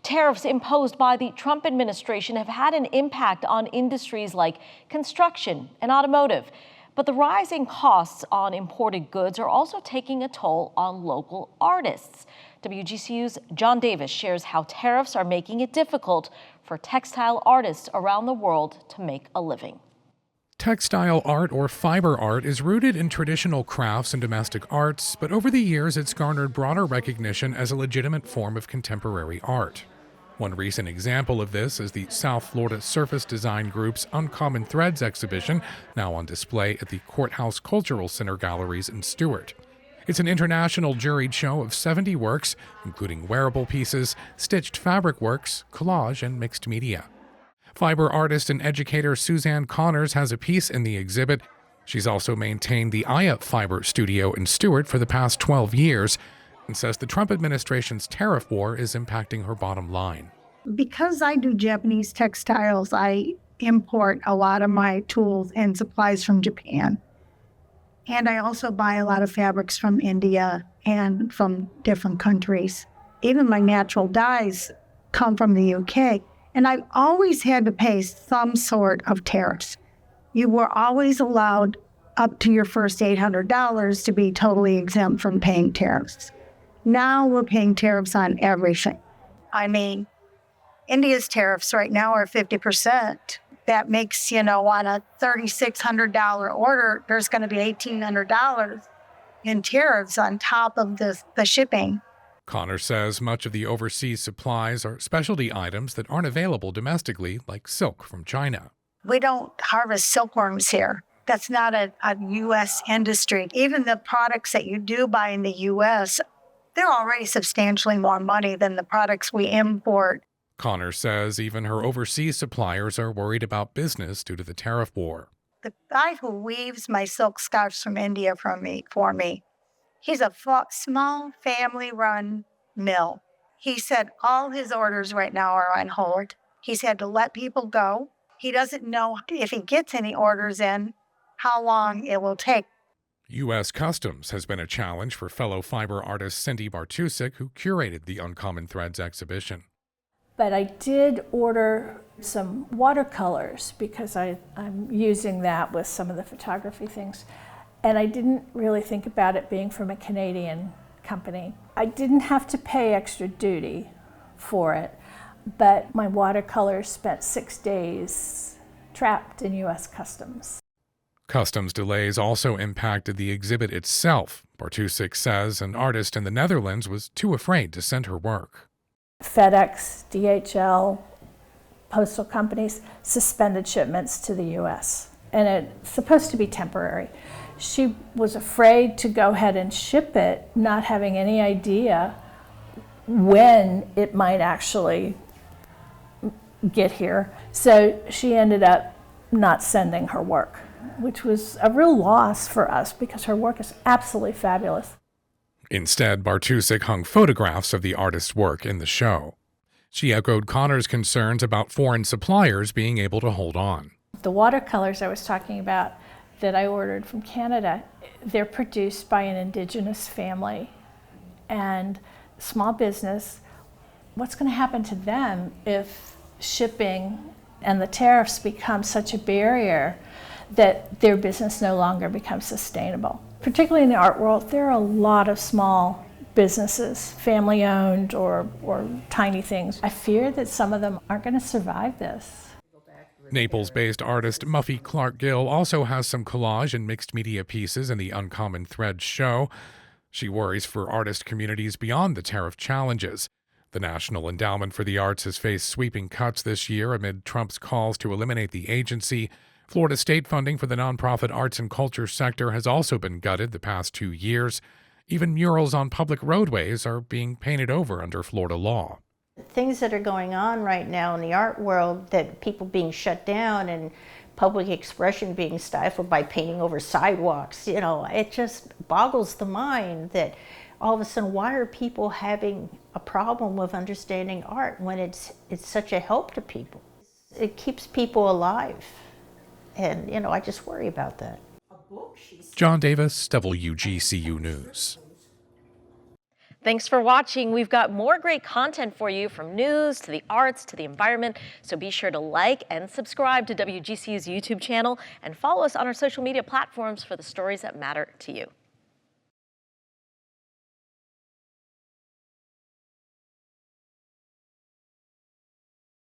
Tariffs imposed by the Trump administration have had an impact on industries like construction and automotive. But the rising costs on imported goods are also taking a toll on local artists. WGCU's John Davis shares how tariffs are making it difficult for textile artists around the world to make a living. Textile art, or fiber art, is rooted in traditional crafts and domestic arts, but over the years it's garnered broader recognition as a legitimate form of contemporary art. One recent example of this is the South Florida Surface Design Group's Uncommon Threads exhibition, now on display at the Courthouse Cultural Center Galleries in Stewart. It's an international juried show of 70 works, including wearable pieces, stitched fabric works, collage, and mixed media. Fiber artist and educator Suzanne Connors has a piece in the exhibit. She's also maintained the Aya Fiber Studio in Stewart for the past 12 years and says the Trump administration's tariff war is impacting her bottom line. Because I do Japanese textiles, I import a lot of my tools and supplies from Japan. And I also buy a lot of fabrics from India and from different countries. Even my natural dyes come from the UK. And I've always had to pay some sort of tariffs. You were always allowed up to your first $800 to be totally exempt from paying tariffs. Now we're paying tariffs on everything. I mean, India's tariffs right now are 50%. That makes, on a $3,600 order, there's going to be $1,800 in tariffs on top of the shipping. Connor says much of the overseas supplies are specialty items that aren't available domestically, like silk from China. We don't harvest silkworms here. That's not a U.S. industry. Even the products that you do buy in the U.S., they're already substantially more money than the products we import. Connor says even her overseas suppliers are worried about business due to the tariff war. The guy who weaves my silk scarves from India for me, he's a small family-run mill. He said all his orders right now are on hold. He's had to let people go. He doesn't know if he gets any orders in, how long it will take. U.S. Customs has been a challenge for fellow fiber artist Cindy Bartusik, who curated the Uncommon Threads exhibition. But I did order some watercolors because I'm using that with some of the photography things. And I didn't really think about it being from a Canadian company. I didn't have to pay extra duty for it, but my watercolors spent 6 days trapped in U.S. Customs. Customs delays also impacted the exhibit itself. Bartusik says an artist in the Netherlands was too afraid to send her work. FedEx, DHL, postal companies suspended shipments to the U.S. And it's supposed to be temporary. She was afraid to go ahead and ship it, not having any idea when it might actually get here. So she ended up not sending her work, which was a real loss for us because her work is absolutely fabulous. Instead, Bartusik hung photographs of the artist's work in the show. She echoed Connor's concerns about foreign suppliers being able to hold on. The watercolors I was talking about that I ordered from Canada, they're produced by an indigenous family and small business. What's going to happen to them if shipping and the tariffs become such a barrier that their business no longer becomes sustainable? Particularly in the art world, there are a lot of small businesses, family-owned or tiny things. I fear that some of them aren't going to survive this. Naples-based artist Muffy Clark Gill also has some collage and mixed media pieces in the Uncommon Threads show. She worries for artist communities beyond the tariff challenges. The National Endowment for the Arts has faced sweeping cuts this year amid Trump's calls to eliminate the agency. Florida state funding for the nonprofit arts and culture sector has also been gutted the past 2 years. Even murals on public roadways are being painted over under Florida law. Things that are going on right now in the art world, that people being shut down and public expression being stifled by painting over sidewalks, it just boggles the mind that all of a sudden, why are people having a problem with understanding art when it's such a help to people? It keeps people alive. And, I just worry about that. John Davis, WGCU News. Thanks for watching. We've got more great content for you, from news to the arts to the environment. So be sure to like and subscribe to WGCU's YouTube channel and follow us on our social media platforms for the stories that matter to you.